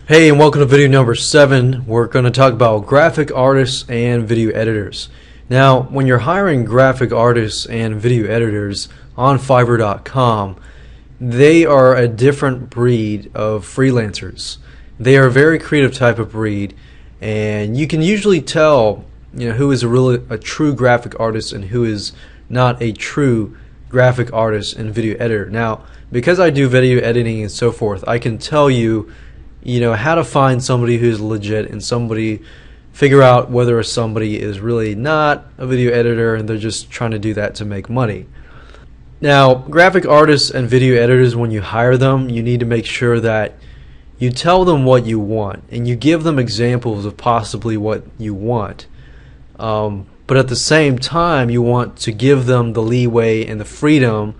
Hey, and welcome to video number 7. We're going to talk about graphic artists and video editors. Now, when you're hiring graphic artists and video editors on Fiverr.com, they are a different breed of freelancers. They are a very creative type of breed, and you can usually tell, who is a true graphic artist and who is not a true graphic artist and video editor. Now, because I do video editing and so forth, I can tell you how to find somebody who's legit and figure out whether somebody is really not a video editor and they're just trying to do that to make money. Now, graphic artists and video editors, when you hire them, you need to make sure that you tell them what you want and you give them examples of possibly what you want. But at the same time, you want to give them the leeway and the freedom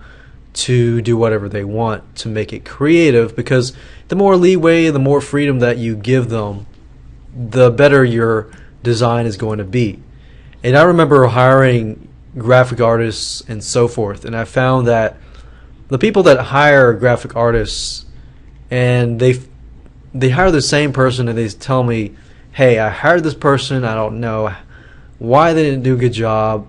to do whatever they want to make it creative, because the more leeway, the more freedom that you give them, the better your design is going to be. And I remember hiring graphic artists and so forth, and I found that the people that hire graphic artists and they hire the same person and they tell me, hey, I hired this person, I don't know why they didn't do a good job,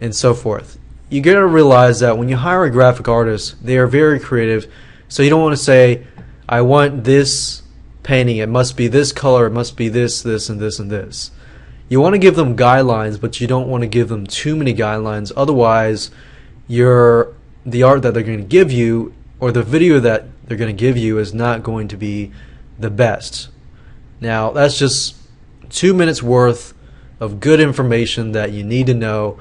and so forth. You got to realize that when you hire a graphic artist, they are very creative, so you don't want to say, I want this painting, it must be this color, it must be this, this, and this, and this. You want to give them guidelines, but you don't want to give them too many guidelines. Otherwise, the art that they're going to give you, or the video that they're going to give you, is not going to be the best. Now, that's just 2 minutes worth of good information that you need to know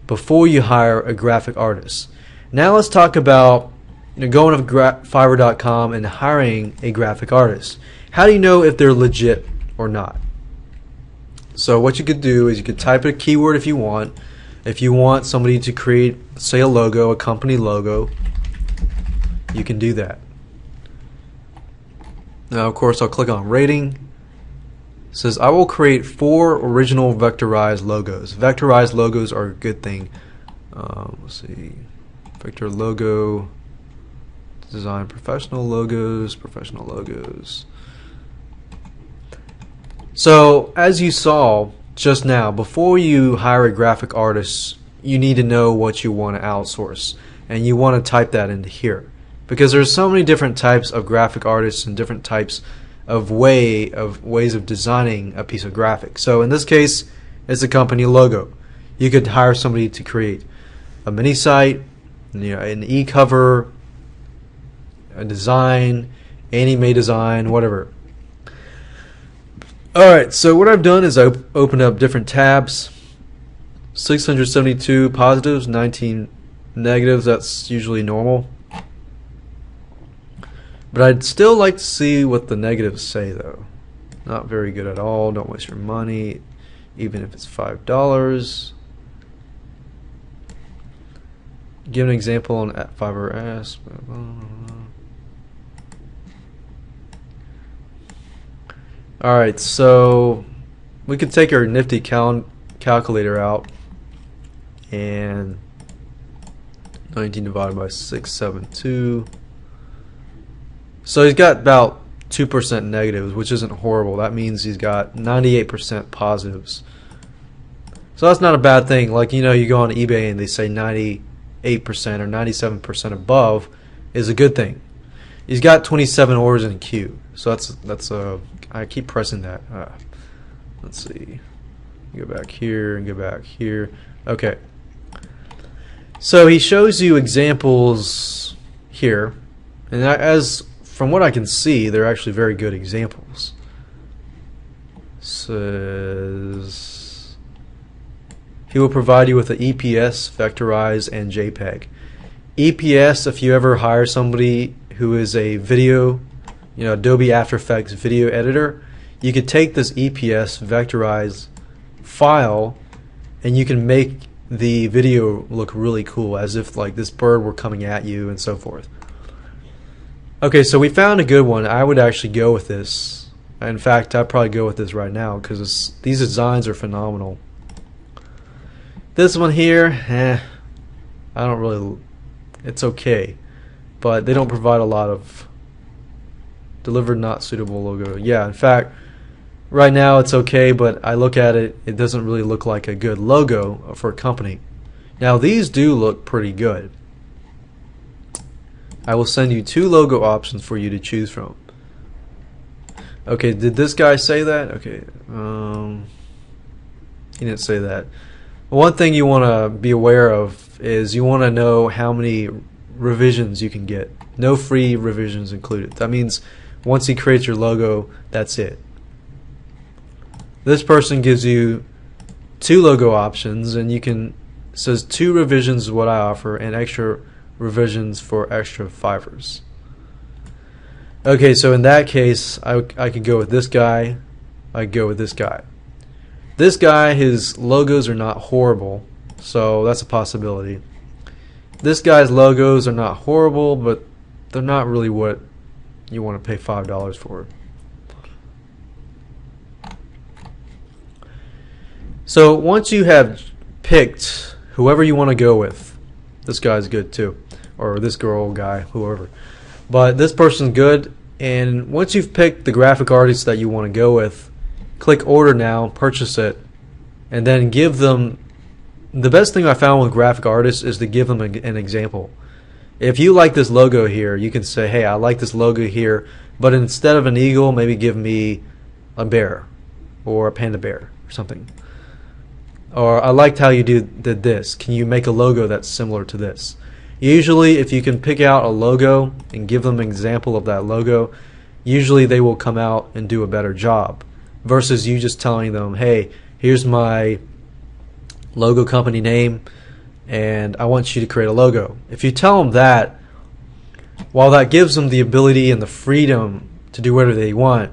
before you hire a graphic artist. Now let's talk about going to Fiverr.com and hiring a graphic artist. How do you know if they're legit or not? So what you could do is you could type a keyword if you want. If you want somebody to create, say, a logo, a company logo, you can do that. Now, of course, I'll click on rating. It says, I will create 4 original vectorized logos. Vectorized logos are a good thing. Let's see. Vector logo. Design professional logos. Professional logos. So, as you saw just now, before you hire a graphic artist, you need to know what you want to outsource. And you want to type that into here. Because there's so many different types of graphic artists and different types of ways of designing a piece of graphic. So in this case, it's a company logo. You could hire somebody to create a mini site, an e-cover, a design, anime design, whatever. Alright, so what I've done is I've opened up different tabs. 672 positives, 19 negatives, that's usually normal. But I'd still like to see what the negatives say, though. Not very good at all. Don't waste your money, even if it's $5. Give an example on Fiverr Ask. Alright, so we could take our nifty calculator out, and 19 divided by 672. So he's got about 2% negatives, which isn't horrible. That means he's got 98% positives. So that's not a bad thing. Like, you go on eBay and they say 98% or 97% above is a good thing. He's got 27 orders in queue. So that's I keep pressing that. Let's see. Go back here and go back here. Okay. So he shows you examples here, and from what I can see, they're actually very good examples. Says he will provide you with the EPS, vectorize, and JPEG. EPS, if you ever hire somebody who is a video, Adobe After Effects video editor, you could take this EPS vectorize file and you can make the video look really cool, as if like this bird were coming at you and so forth. Okay, so we found a good one. I would actually go with this. In fact, I'd probably go with this right now because these designs are phenomenal. This one here, I don't really, it's okay, but they don't provide a lot of Delivered not suitable logo. Yeah, in fact, right now it's okay, but I look at it, it doesn't really look like a good logo for a company. Now these do look pretty good. I will send you 2 logo options for you to choose from. Okay, did this guy say that? Okay, he didn't say that. One thing you want to be aware of is you want to know how many revisions you can get. No free revisions included. That means once he creates your logo, that's it. This person gives you 2 logo options, and you can, it says 2 revisions is what I offer and extra revisions for extra Fivers. Okay, so in that case, I could go with this guy. I could go with this guy. This guy, his logos are not horrible, so that's a possibility. This guy's logos are not horrible, but they're not really what you want to pay $5 for. So once you have picked whoever you want to go with, this guy's good too, or this girl, guy, whoever. But this person's good, and once you've picked the graphic artist that you want to go with, click order now, purchase it, and then give them, the best thing I found with graphic artists is to give them an example. If you like this logo here, you can say, hey, I like this logo here, but instead of an eagle, maybe give me a bear or a panda bear or something. Or I liked how you did this. Can you make a logo that's similar to this? Usually if you can pick out a logo and give them an example of that logo, usually they will come out and do a better job versus you just telling them, hey, here's my logo company name and I want you to create a logo. If you tell them that, while that gives them the ability and the freedom to do whatever they want,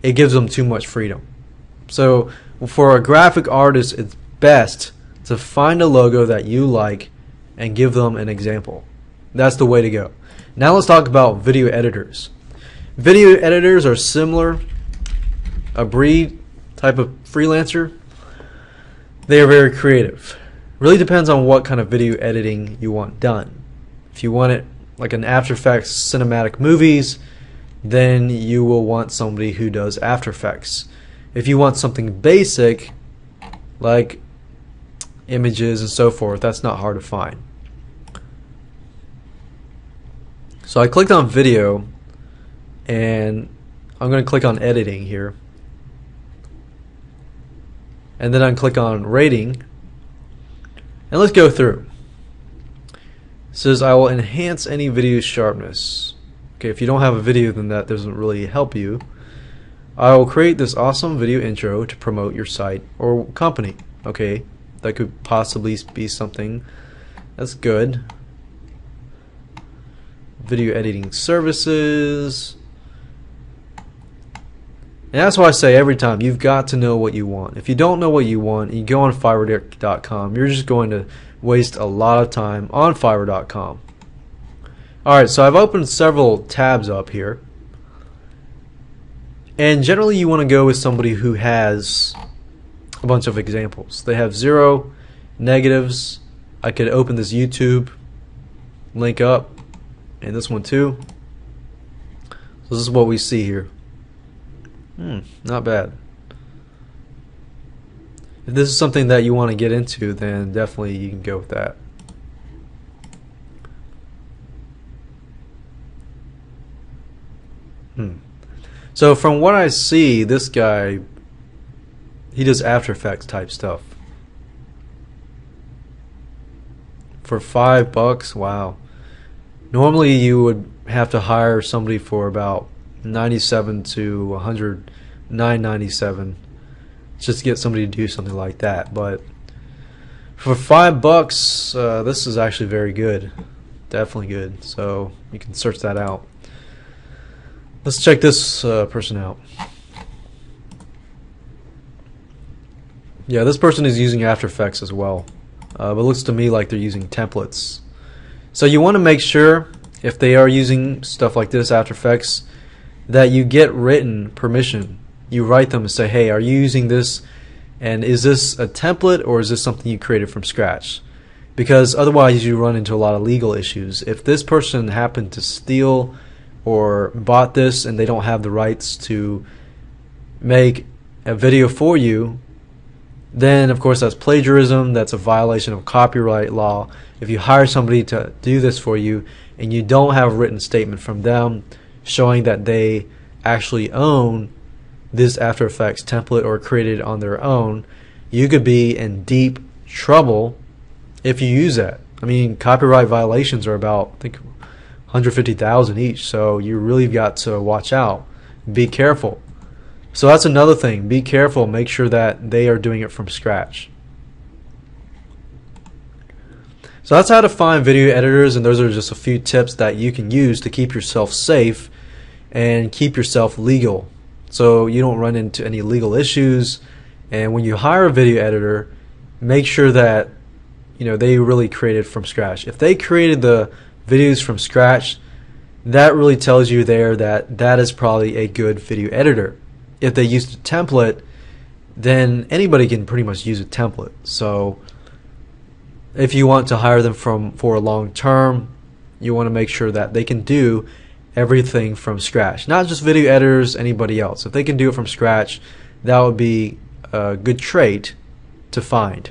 it gives them too much freedom. So for a graphic artist, it's best to find a logo that you like and give them an example. That's the way to go. Now let's talk about video editors. Video editors are similar, a breed type of freelancer. They are very creative. Really depends on what kind of video editing you want done. If you want it like an After Effects cinematic movies, then you will want somebody who does After Effects. If you want something basic like images and so forth, that's not hard to find. So I clicked on video and I'm going to click on editing here, and then I click on rating, and let's go through. It says I will enhance any video sharpness. Okay, if you don't have a video, then that doesn't really help you. I will create this awesome video intro to promote your site or company. Okay, that could possibly be something that's good. Video editing services. And that's why I say every time, you've got to know what you want. If you don't know what you want, you go on Fiverr.com, you're just going to waste a lot of time on Fiverr.com. Alright, so I've opened several tabs up here. And generally you want to go with somebody who has a bunch of examples. They have 0 negatives. I could open this YouTube link up, and this one too. So this is what we see here. Not bad. If this is something that you want to get into, then definitely you can go with that. So from what I see, this guy, he does After Effects type stuff. For $5, wow. Normally you would have to hire somebody for about $97 to $109.97 just to get somebody to do something like that. But for $5, this is actually very good. Definitely good. So you can search that out. Let's check this person out. Yeah, this person is using After Effects as well. But it looks to me like they're using templates. So you want to make sure, if they are using stuff like this, After Effects, that you get written permission. You write them and say, hey, are you using this, and is this a template or is this something you created from scratch? Because otherwise you run into a lot of legal issues. If this person happened to steal or bought this and they don't have the rights to make a video for you, then of course that's plagiarism. That's a violation of copyright law. If you hire somebody to do this for you and you don't have a written statement from them showing that they actually own this After Effects template or created on their own, you could be in deep trouble if you use that. I mean, copyright violations are about, I think, 150,000 each, so you really got to watch out. Be careful. So that's another thing. Be careful. Make sure that they are doing it from scratch. So that's how to find video editors, and those are just a few tips that you can use to keep yourself safe and keep yourself legal, so you don't run into any legal issues. And when you hire a video editor, make sure that they really created from scratch. If they created the videos from scratch, that really tells you there that that is probably a good video editor. If they used a template, then anybody can pretty much use a template. So if you want to hire them for a long term, you want to make sure that they can do everything from scratch. Not just video editors, anybody else. If they can do it from scratch, that would be a good trait to find.